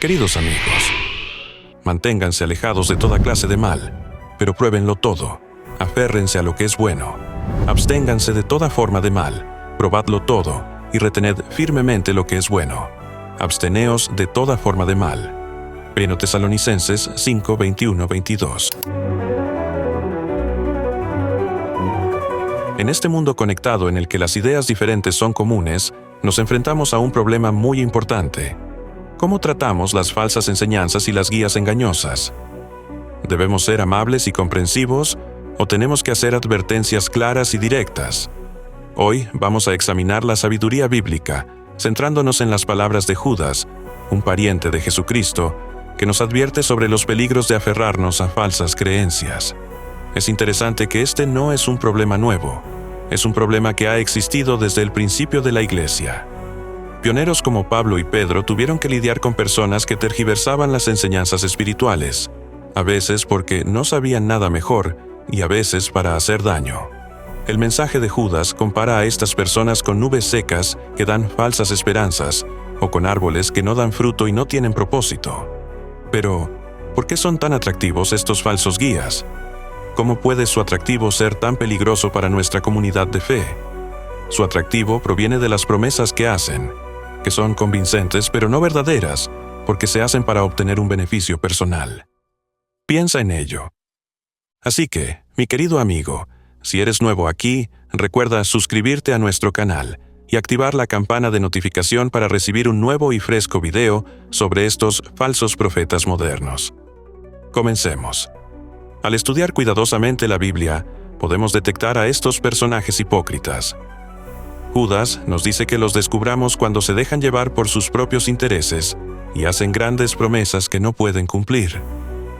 Queridos amigos, manténganse alejados de toda clase de mal, pero pruébenlo todo. Aférrense a lo que es bueno. Absténganse de toda forma de mal. Probadlo todo y retened firmemente lo que es bueno. Absteneos de toda forma de mal. 1 Tesalonicenses 5, 21, 22. En este mundo conectado en el que las ideas diferentes son comunes, nos enfrentamos a un problema muy importante. ¿Cómo tratamos las falsas enseñanzas y las guías engañosas? ¿Debemos ser amables y comprensivos o tenemos que hacer advertencias claras y directas? Hoy vamos a examinar la sabiduría bíblica, centrándonos en las palabras de Judas, un pariente de Jesucristo, que nos advierte sobre los peligros de aferrarnos a falsas creencias. Es interesante que este no es un problema nuevo, es un problema que ha existido desde el principio de la Iglesia. Pioneros como Pablo y Pedro tuvieron que lidiar con personas que tergiversaban las enseñanzas espirituales, a veces porque no sabían nada mejor y a veces para hacer daño. El mensaje de Judas compara a estas personas con nubes secas que dan falsas esperanzas o con árboles que no dan fruto y no tienen propósito. Pero, ¿por qué son tan atractivos estos falsos guías? ¿Cómo puede su atractivo ser tan peligroso para nuestra comunidad de fe? Su atractivo proviene de las promesas que hacen, que son convincentes pero no verdaderas, porque se hacen para obtener un beneficio personal. Piensa en ello. Así que, mi querido amigo, si eres nuevo aquí, recuerda suscribirte a nuestro canal y activar la campana de notificación para recibir un nuevo y fresco video sobre estos falsos profetas modernos. Comencemos. Al estudiar cuidadosamente la Biblia, podemos detectar a estos personajes hipócritas. Judas nos dice que los descubramos cuando se dejan llevar por sus propios intereses y hacen grandes promesas que no pueden cumplir.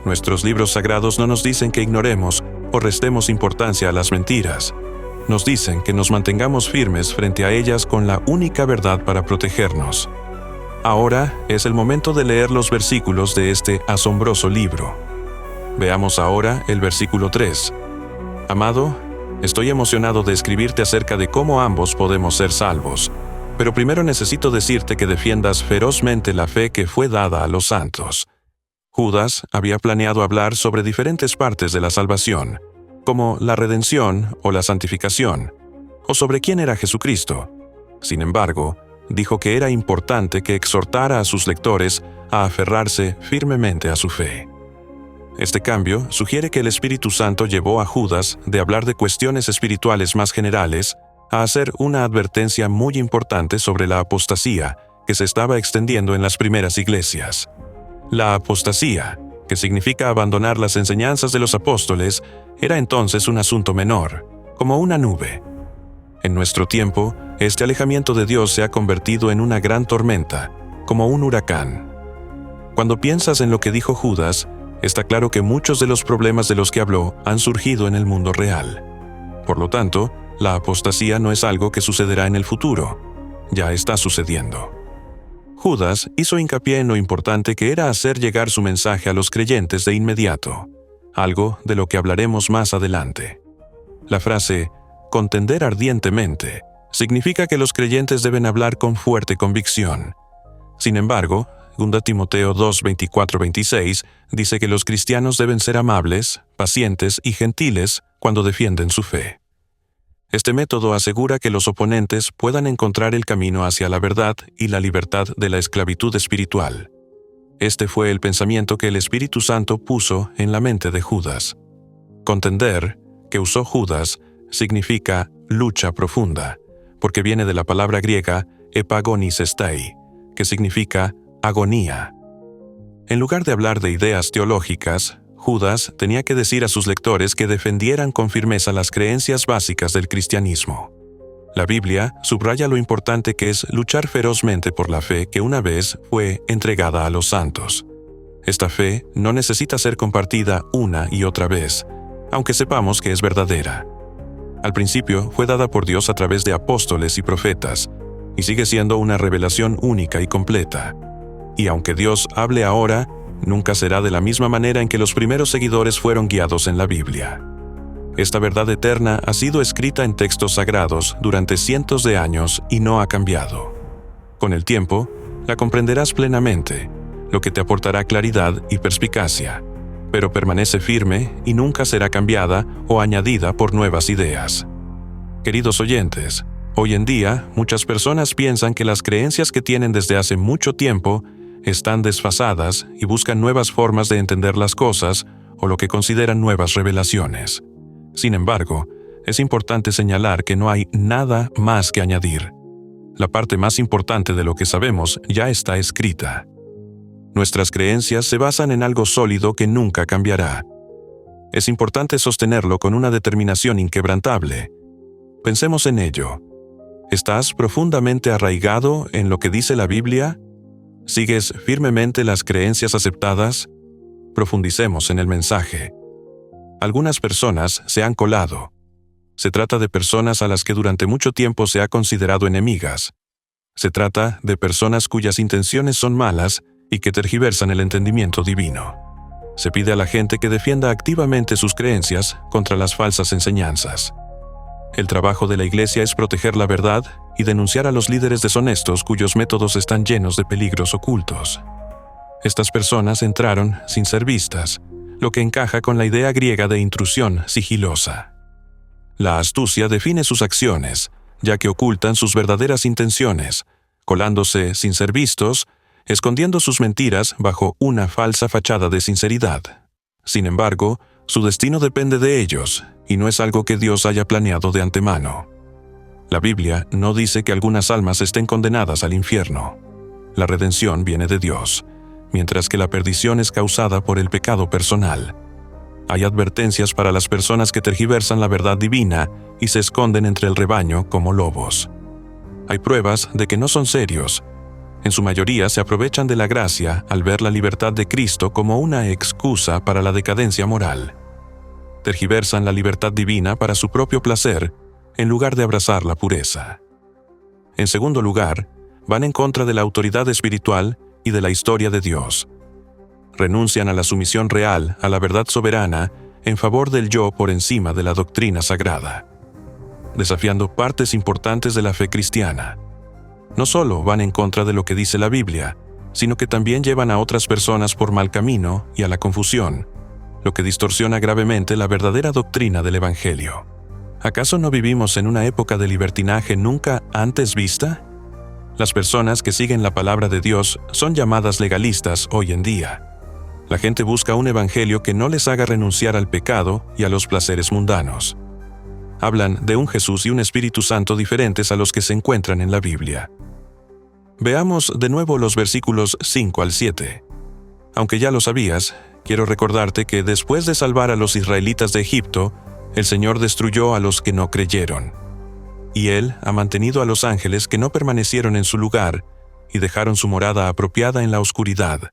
Nuestros libros sagrados no nos dicen que ignoremos o restemos importancia a las mentiras. Nos dicen que nos mantengamos firmes frente a ellas con la única verdad para protegernos. Ahora es el momento de leer los versículos de este asombroso libro. Veamos ahora el versículo 3. Amado, estoy emocionado de escribirte acerca de cómo ambos podemos ser salvos, pero primero necesito decirte que defiendas ferozmente la fe que fue dada a los santos. Judas había planeado hablar sobre diferentes partes de la salvación, como la redención o la santificación, o sobre quién era Jesucristo. Sin embargo, dijo que era importante que exhortara a sus lectores a aferrarse firmemente a su fe. Este cambio sugiere que el Espíritu Santo llevó a Judas de hablar de cuestiones espirituales más generales a hacer una advertencia muy importante sobre la apostasía que se estaba extendiendo en las primeras iglesias. La apostasía, que significa abandonar las enseñanzas de los apóstoles, era entonces un asunto menor, como una nube. En nuestro tiempo, este alejamiento de Dios se ha convertido en una gran tormenta, como un huracán. Cuando piensas en lo que dijo Judas, está claro que muchos de los problemas de los que habló han surgido en el mundo real. Por lo tanto, la apostasía no es algo que sucederá en el futuro, ya está sucediendo. Judas hizo hincapié en lo importante que era hacer llegar su mensaje a los creyentes de inmediato, algo de lo que hablaremos más adelante. La frase «contender ardientemente» significa que los creyentes deben hablar con fuerte convicción. Sin embargo, 2 Timoteo 2, 24-26 dice que los cristianos deben ser amables, pacientes y gentiles cuando defienden su fe. Este método asegura que los oponentes puedan encontrar el camino hacia la verdad y la libertad de la esclavitud espiritual. Este fue el pensamiento que el Espíritu Santo puso en la mente de Judas. Contender, que usó Judas, significa lucha profunda, porque viene de la palabra griega epagonisestai, que significa agonía. En lugar de hablar de ideas teológicas, Judas tenía que decir a sus lectores que defendieran con firmeza las creencias básicas del cristianismo. La Biblia subraya lo importante que es luchar ferozmente por la fe que una vez fue entregada a los santos. Esta fe no necesita ser compartida una y otra vez, aunque sepamos que es verdadera. Al principio fue dada por Dios a través de apóstoles y profetas, y sigue siendo una revelación única y completa. Y aunque Dios hable ahora, nunca será de la misma manera en que los primeros seguidores fueron guiados en la Biblia. Esta verdad eterna ha sido escrita en textos sagrados durante cientos de años y no ha cambiado. Con el tiempo, la comprenderás plenamente. lo que te aportará claridad y perspicacia, pero permanece firme y nunca será cambiada o añadida por nuevas ideas. Queridos oyentes, hoy en día muchas personas piensan que las creencias que tienen desde hace mucho tiempo están desfasadas y buscan nuevas formas de entender las cosas o lo que consideran nuevas revelaciones. Sin embargo, es importante señalar que no hay nada más que añadir. La parte más importante de lo que sabemos ya está escrita. Nuestras creencias se basan en algo sólido que nunca cambiará. Es importante sostenerlo con una determinación inquebrantable. Pensemos en ello. ¿Estás profundamente arraigado en lo que dice la Biblia? ¿Sigues firmemente las creencias aceptadas? Profundicemos en el mensaje. Algunas personas se han colado. Se trata de personas a las que durante mucho tiempo se ha considerado enemigas. Se trata de personas cuyas intenciones son malas y que tergiversan el entendimiento divino. Se pide a la gente que defienda activamente sus creencias contra las falsas enseñanzas. El trabajo de la Iglesia es proteger la verdad y denunciar a los líderes deshonestos cuyos métodos están llenos de peligros ocultos. Estas personas entraron sin ser vistas, lo que encaja con la idea griega de intrusión sigilosa. La astucia define sus acciones, ya que ocultan sus verdaderas intenciones, colándose sin ser vistos, escondiendo sus mentiras bajo una falsa fachada de sinceridad. Sin embargo, su destino depende de ellos, y no es algo que Dios haya planeado de antemano. La Biblia no dice que algunas almas estén condenadas al infierno. La redención viene de Dios, mientras que la perdición es causada por el pecado personal. Hay advertencias para las personas que tergiversan la verdad divina y se esconden entre el rebaño como lobos. Hay pruebas de que no son serios. En su mayoría se aprovechan de la gracia al ver la libertad de Cristo como una excusa para la decadencia moral. Tergiversan la libertad divina para su propio placer, en lugar de abrazar la pureza. En segundo lugar, van en contra de la autoridad espiritual y de la historia de Dios. Renuncian a la sumisión real, a la verdad soberana, en favor del yo por encima de la doctrina sagrada, desafiando partes importantes de la fe cristiana. No solo van en contra de lo que dice la Biblia, sino que también llevan a otras personas por mal camino y a la confusión, lo que distorsiona gravemente la verdadera doctrina del Evangelio. ¿Acaso no vivimos en una época de libertinaje nunca antes vista? Las personas que siguen la palabra de Dios son llamadas legalistas hoy en día. La gente busca un evangelio que no les haga renunciar al pecado y a los placeres mundanos. Hablan de un Jesús y un Espíritu Santo diferentes a los que se encuentran en la Biblia. Veamos de nuevo los versículos 5 al 7. Aunque ya lo sabías, quiero recordarte que después de salvar a los israelitas de Egipto, el Señor destruyó a los que no creyeron. Y Él ha mantenido a los ángeles que no permanecieron en su lugar y dejaron su morada apropiada en la oscuridad,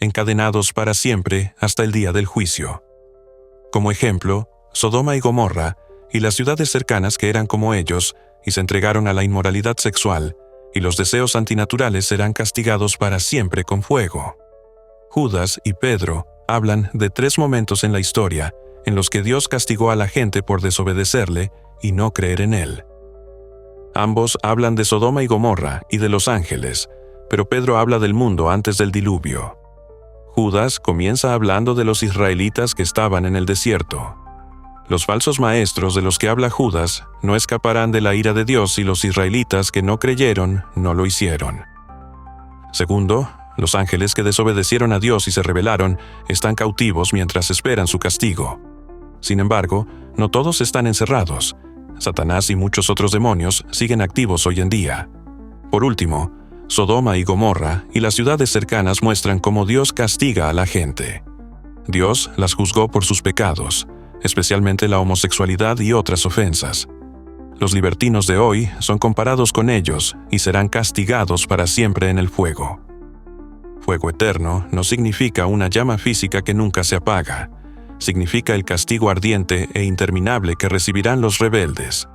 encadenados para siempre hasta el día del juicio. Como ejemplo, Sodoma y Gomorra y las ciudades cercanas que eran como ellos y se entregaron a la inmoralidad sexual y los deseos antinaturales serán castigados para siempre con fuego. Judas y Pedro hablan de 3 momentos en la historia en los que Dios castigó a la gente por desobedecerle y no creer en Él. Ambos hablan de Sodoma y Gomorra y de los ángeles, pero Pedro habla del mundo antes del diluvio. Judas comienza hablando de los israelitas que estaban en el desierto. Los falsos maestros de los que habla Judas no escaparán de la ira de Dios y los israelitas que no creyeron no lo hicieron. Segundo, los ángeles que desobedecieron a Dios y se rebelaron están cautivos mientras esperan su castigo. Sin embargo, no todos están encerrados. Satanás y muchos otros demonios siguen activos hoy en día. Por último, Sodoma y Gomorra y las ciudades cercanas muestran cómo Dios castiga a la gente. Dios las juzgó por sus pecados, especialmente la homosexualidad y otras ofensas. Los libertinos de hoy son comparados con ellos y serán castigados para siempre en el fuego. Fuego eterno no significa una llama física que nunca se apaga. Significa el castigo ardiente e interminable que recibirán los rebeldes.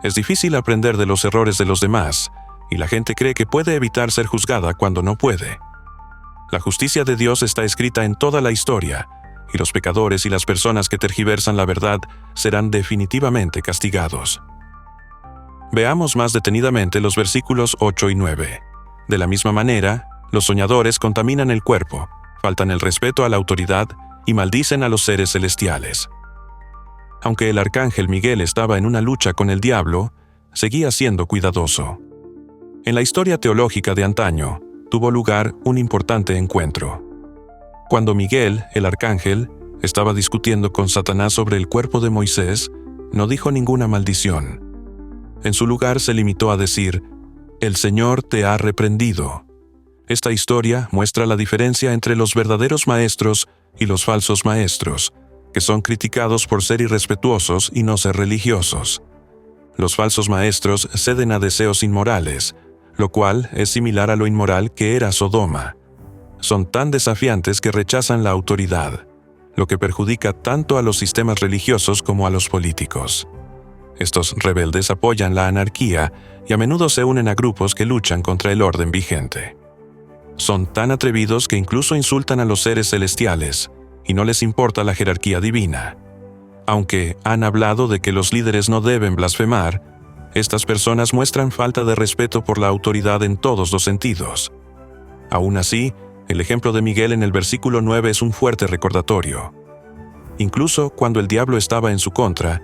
Es difícil aprender de los errores de los demás, y la gente cree que puede evitar ser juzgada cuando no puede. La justicia de Dios está escrita en toda la historia, y los pecadores y las personas que tergiversan la verdad serán definitivamente castigados. Veamos más detenidamente los versículos 8 y 9. De la misma manera, Los soñadores contaminan el cuerpo, faltan el respeto a la autoridad y maldicen a los seres celestiales. Aunque el arcángel Miguel estaba en una lucha con el diablo, seguía siendo cuidadoso. En la historia teológica de antaño, tuvo lugar un importante encuentro. Cuando Miguel, el arcángel, estaba discutiendo con Satanás sobre el cuerpo de Moisés, no dijo ninguna maldición. En su lugar se limitó a decir: «El Señor te ha reprendido». Esta historia muestra la diferencia entre los verdaderos maestros y los falsos maestros, que son criticados por ser irrespetuosos y no ser religiosos. Los falsos maestros ceden a deseos inmorales, lo cual es similar a lo inmoral que era Sodoma. Son tan desafiantes que rechazan la autoridad, lo que perjudica tanto a los sistemas religiosos como a los políticos. Estos rebeldes apoyan la anarquía y a menudo se unen a grupos que luchan contra el orden vigente. Son tan atrevidos que incluso insultan a los seres celestiales, y no les importa la jerarquía divina. Aunque han hablado de que los líderes no deben blasfemar, estas personas muestran falta de respeto por la autoridad en todos los sentidos. Aún así, el ejemplo de Miguel en el versículo 9 es un fuerte recordatorio. Incluso cuando el diablo estaba en su contra,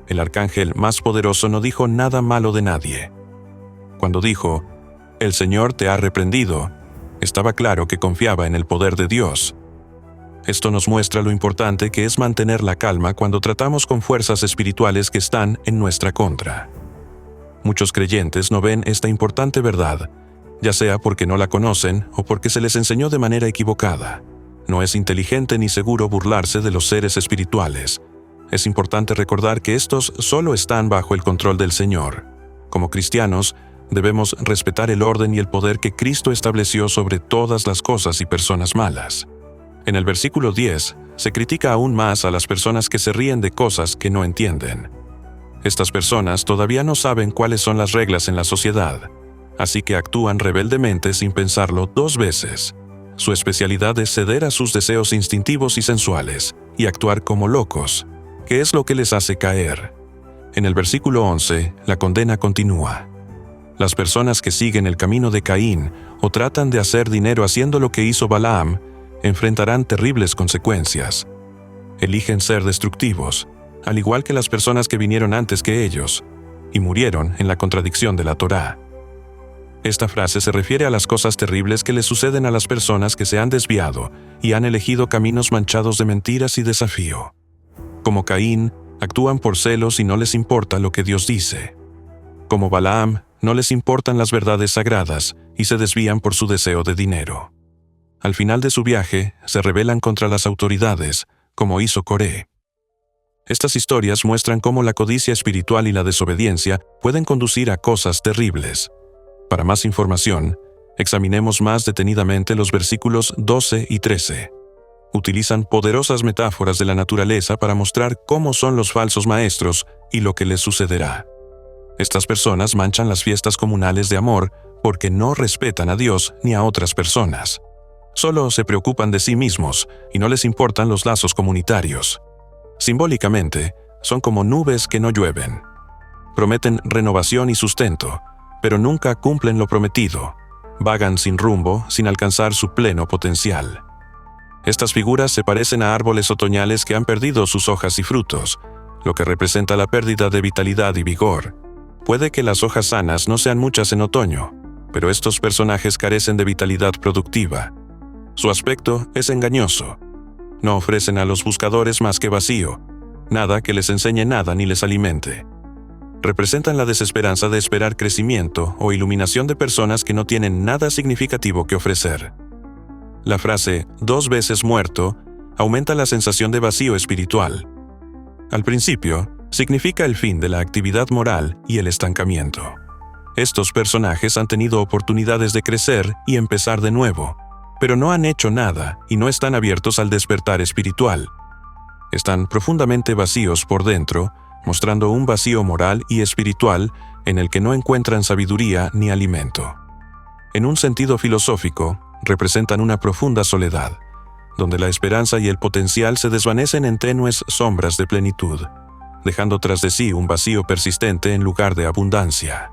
el arcángel más poderoso no dijo nada malo de nadie. Cuando dijo: «El Señor te ha reprendido», estaba claro que confiaba en el poder de Dios. Esto nos muestra lo importante que es mantener la calma cuando tratamos con fuerzas espirituales que están en nuestra contra. Muchos creyentes no ven esta importante verdad, ya sea porque no la conocen o porque se les enseñó de manera equivocada. No es inteligente ni seguro burlarse de los seres espirituales. Es importante recordar que estos solo están bajo el control del Señor. Como cristianos, debemos respetar el orden y el poder que Cristo estableció sobre todas las cosas y personas malas. En el versículo 10, se critica aún más a las personas que se ríen de cosas que no entienden. Estas personas todavía no saben cuáles son las reglas en la sociedad, así que actúan rebeldemente sin pensarlo 2 veces. Su especialidad es ceder a sus deseos instintivos y sensuales, y actuar como locos, que es lo que les hace caer. En el versículo 11, la condena continúa. Las personas que siguen el camino de Caín o tratan de hacer dinero haciendo lo que hizo Balaam, enfrentarán terribles consecuencias. Eligen ser destructivos, al igual que las personas que vinieron antes que ellos, y murieron en la contradicción de la Torá. Esta frase se refiere a las cosas terribles que le suceden a las personas que se han desviado y han elegido caminos manchados de mentiras y desafío. Como Caín, actúan por celos y no les importa lo que Dios dice. Como Balaam, no les importan las verdades sagradas y se desvían por su deseo de dinero. Al final de su viaje, se rebelan contra las autoridades, como hizo Coré. Estas historias muestran cómo la codicia espiritual y la desobediencia pueden conducir a cosas terribles. Para más información, examinemos más detenidamente los versículos 12 y 13. Utilizan poderosas metáforas de la naturaleza para mostrar cómo son los falsos maestros y lo que les sucederá. Estas personas manchan las fiestas comunales de amor porque no respetan a Dios ni a otras personas. Solo se preocupan de sí mismos y no les importan los lazos comunitarios. Simbólicamente, son como nubes que no llueven. Prometen renovación y sustento, pero nunca cumplen lo prometido. Vagan sin rumbo, sin alcanzar su pleno potencial. Estas figuras se parecen a árboles otoñales que han perdido sus hojas y frutos, lo que representa la pérdida de vitalidad y vigor. Puede que las hojas sanas no sean muchas en otoño, pero estos personajes carecen de vitalidad productiva. Su aspecto es engañoso. No ofrecen a los buscadores más que vacío, nada que les enseñe nada ni les alimente. Representan la desesperanza de esperar crecimiento o iluminación de personas que no tienen nada significativo que ofrecer. La frase 2 veces muerto aumenta la sensación de vacío espiritual. Al principio, significa el fin de la actividad moral y el estancamiento. Estos personajes han tenido oportunidades de crecer y empezar de nuevo, pero no han hecho nada y no están abiertos al despertar espiritual. Están profundamente vacíos por dentro, mostrando un vacío moral y espiritual en el que no encuentran sabiduría ni alimento. En un sentido filosófico, representan una profunda soledad, donde la esperanza y el potencial se desvanecen en tenues sombras de plenitud, dejando tras de sí un vacío persistente en lugar de abundancia.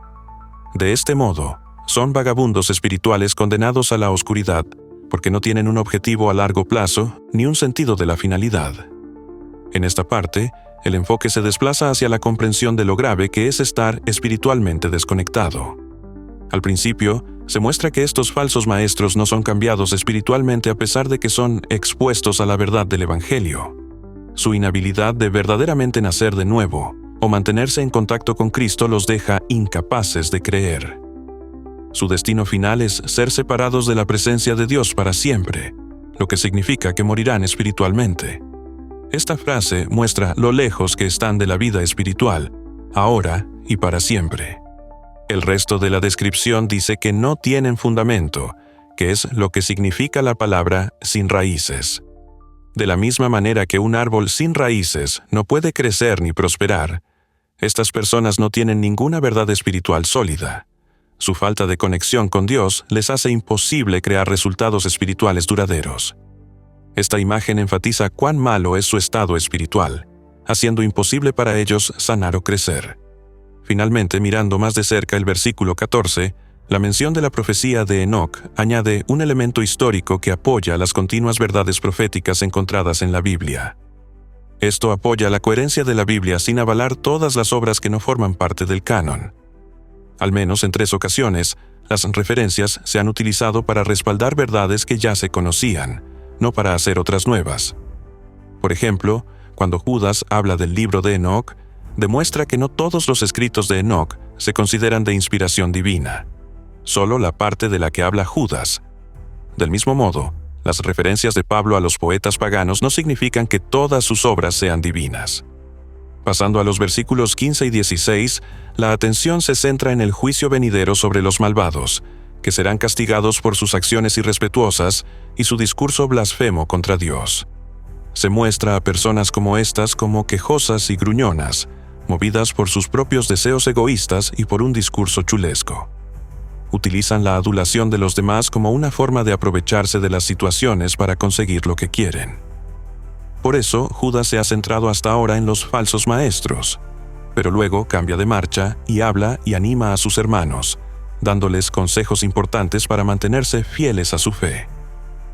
De este modo, son vagabundos espirituales condenados a la oscuridad, porque no tienen un objetivo a largo plazo ni un sentido de la finalidad. En esta parte, el enfoque se desplaza hacia la comprensión de lo grave que es estar espiritualmente desconectado. Al principio, se muestra que estos falsos maestros no son cambiados espiritualmente a pesar de que son expuestos a la verdad del Evangelio. Su inhabilidad de verdaderamente nacer de nuevo o mantenerse en contacto con Cristo los deja incapaces de creer. Su destino final es ser separados de la presencia de Dios para siempre, lo que significa que morirán espiritualmente. Esta frase muestra lo lejos que están de la vida espiritual, ahora y para siempre. El resto de la descripción dice que no tienen fundamento, que es lo que significa la palabra sin raíces. De la misma manera que un árbol sin raíces no puede crecer ni prosperar, estas personas no tienen ninguna verdad espiritual sólida. Su falta de conexión con Dios les hace imposible crear resultados espirituales duraderos. Esta imagen enfatiza cuán malo es su estado espiritual, haciendo imposible para ellos sanar o crecer. Finalmente, mirando más de cerca el versículo 14, la mención de la profecía de Enoc añade un elemento histórico que apoya las continuas verdades proféticas encontradas en la Biblia. Esto apoya la coherencia de la Biblia sin avalar todas las obras que no forman parte del canon. Al menos en 3 ocasiones, las referencias se han utilizado para respaldar verdades que ya se conocían, no para hacer otras nuevas. Por ejemplo, cuando Judas habla del libro de Enoc, demuestra que no todos los escritos de Enoc se consideran de inspiración divina, solo la parte de la que habla Judas. Del mismo modo, las referencias de Pablo a los poetas paganos no significan que todas sus obras sean divinas. Pasando a los versículos 15 y 16, la atención se centra en el juicio venidero sobre los malvados, que serán castigados por sus acciones irrespetuosas y su discurso blasfemo contra Dios. Se muestra a personas como estas como quejosas y gruñonas, movidas por sus propios deseos egoístas y por un discurso chulesco. Utilizan la adulación de los demás como una forma de aprovecharse de las situaciones para conseguir lo que quieren. Por eso, Judas se ha centrado hasta ahora en los falsos maestros, pero luego cambia de marcha y habla y anima a sus hermanos, dándoles consejos importantes para mantenerse fieles a su fe.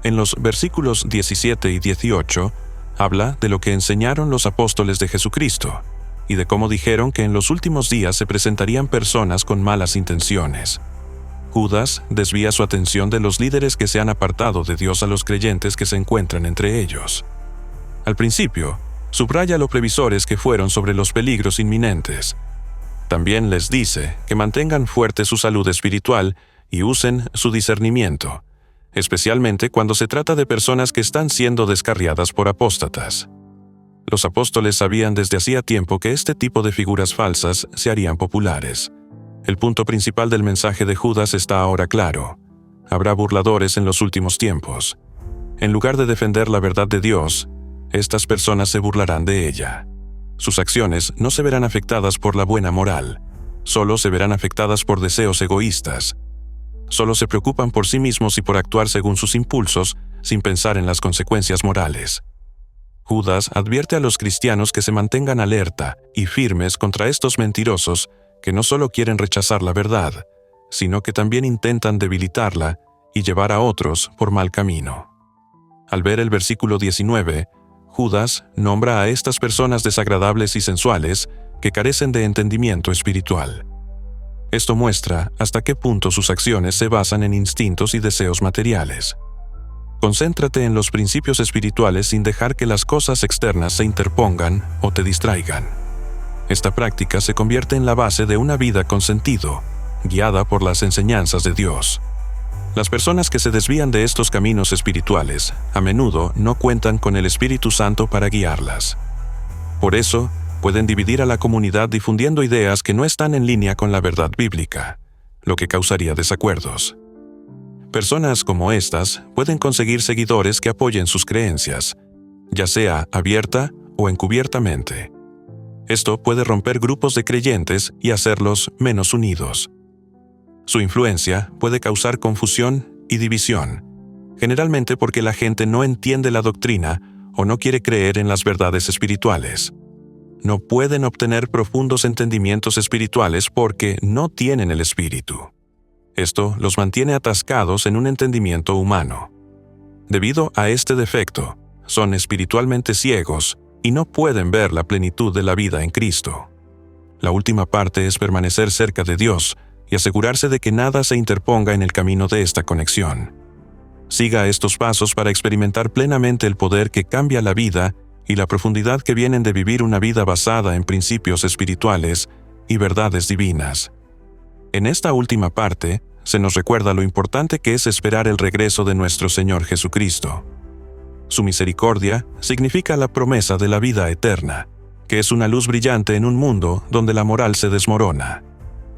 En los versículos 17 y 18, habla de lo que enseñaron los apóstoles de Jesucristo y de cómo dijeron que en los últimos días se presentarían personas con malas intenciones. Judas desvía su atención de los líderes que se han apartado de Dios a los creyentes que se encuentran entre ellos. Al principio, subraya lo previsores que fueron sobre los peligros inminentes. También les dice que mantengan fuerte su salud espiritual y usen su discernimiento, especialmente cuando se trata de personas que están siendo descarriadas por apóstatas. Los apóstoles sabían desde hacía tiempo que este tipo de figuras falsas se harían populares. El punto principal del mensaje de Judas está ahora claro. Habrá burladores en los últimos tiempos. En lugar de defender la verdad de Dios, estas personas se burlarán de ella. Sus acciones no se verán afectadas por la buena moral, solo se verán afectadas por deseos egoístas. Solo se preocupan por sí mismos y por actuar según sus impulsos, sin pensar en las consecuencias morales. Judas advierte a los cristianos que se mantengan alerta y firmes contra estos mentirosos que no solo quieren rechazar la verdad, sino que también intentan debilitarla y llevar a otros por mal camino. Al ver el versículo 19, Judas nombra a estas personas desagradables y sensuales que carecen de entendimiento espiritual. Esto muestra hasta qué punto sus acciones se basan en instintos y deseos materiales. Concéntrate en los principios espirituales sin dejar que las cosas externas se interpongan o te distraigan. Esta práctica se convierte en la base de una vida con sentido, guiada por las enseñanzas de Dios. Las personas que se desvían de estos caminos espirituales, a menudo no cuentan con el Espíritu Santo para guiarlas. Por eso, pueden dividir a la comunidad difundiendo ideas que no están en línea con la verdad bíblica, lo que causaría desacuerdos. Personas como estas pueden conseguir seguidores que apoyen sus creencias, ya sea abierta o encubiertamente. Esto puede romper grupos de creyentes y hacerlos menos unidos. Su influencia puede causar confusión y división, generalmente porque la gente no entiende la doctrina o no quiere creer en las verdades espirituales. No pueden obtener profundos entendimientos espirituales porque no tienen el Espíritu. Esto los mantiene atascados en un entendimiento humano. Debido a este defecto, son espiritualmente ciegos y no pueden ver la plenitud de la vida en Cristo. La última parte es permanecer cerca de Dios y asegurarse de que nada se interponga en el camino de esta conexión. Siga estos pasos para experimentar plenamente el poder que cambia la vida y la profundidad que vienen de vivir una vida basada en principios espirituales y verdades divinas. En esta última parte, se nos recuerda lo importante que es esperar el regreso de nuestro Señor Jesucristo. Su misericordia significa la promesa de la vida eterna, que es una luz brillante en un mundo donde la moral se desmorona.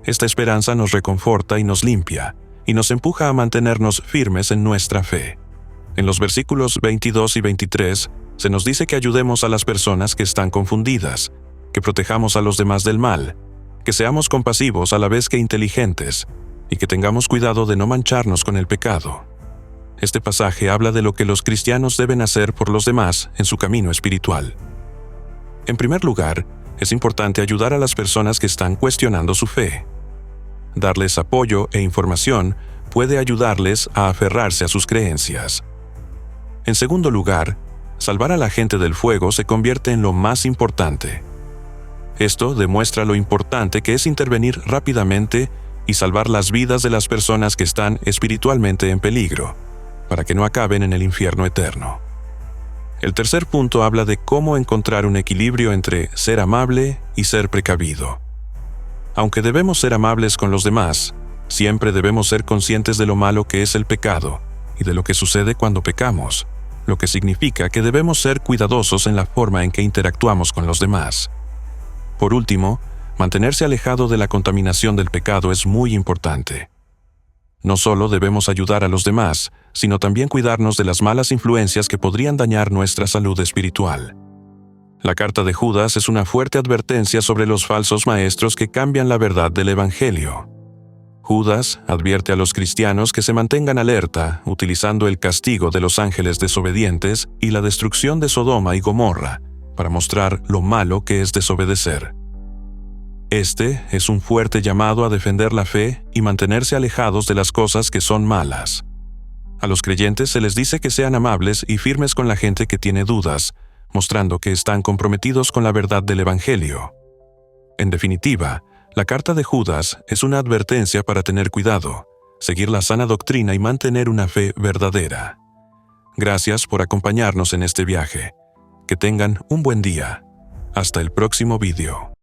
Esta esperanza nos reconforta y nos limpia, y nos empuja a mantenernos firmes en nuestra fe. En los versículos 22 y 23, se nos dice que ayudemos a las personas que están confundidas, que protejamos a los demás del mal, que seamos compasivos a la vez que inteligentes, y que tengamos cuidado de no mancharnos con el pecado. Este pasaje habla de lo que los cristianos deben hacer por los demás en su camino espiritual. En primer lugar, es importante ayudar a las personas que están cuestionando su fe. Darles apoyo e información puede ayudarles a aferrarse a sus creencias. En segundo lugar, salvar a la gente del fuego se convierte en lo más importante. Esto demuestra lo importante que es intervenir rápidamente y salvar las vidas de las personas que están espiritualmente en peligro, para que no acaben en el infierno eterno. El tercer punto habla de cómo encontrar un equilibrio entre ser amable y ser precavido. Aunque debemos ser amables con los demás, siempre debemos ser conscientes de lo malo que es el pecado y de lo que sucede cuando pecamos, lo que significa que debemos ser cuidadosos en la forma en que interactuamos con los demás. Por último, mantenerse alejado de la contaminación del pecado es muy importante. No solo debemos ayudar a los demás, sino también cuidarnos de las malas influencias que podrían dañar nuestra salud espiritual. La carta de Judas es una fuerte advertencia sobre los falsos maestros que cambian la verdad del Evangelio. Judas advierte a los cristianos que se mantengan alerta, utilizando el castigo de los ángeles desobedientes y la destrucción de Sodoma y Gomorra, para mostrar lo malo que es desobedecer. Este es un fuerte llamado a defender la fe y mantenerse alejados de las cosas que son malas. A los creyentes se les dice que sean amables y firmes con la gente que tiene dudas, mostrando que están comprometidos con la verdad del Evangelio. En definitiva, la carta de Judas es una advertencia para tener cuidado, seguir la sana doctrina y mantener una fe verdadera. Gracias por acompañarnos en este viaje. Que tengan un buen día. Hasta el próximo video.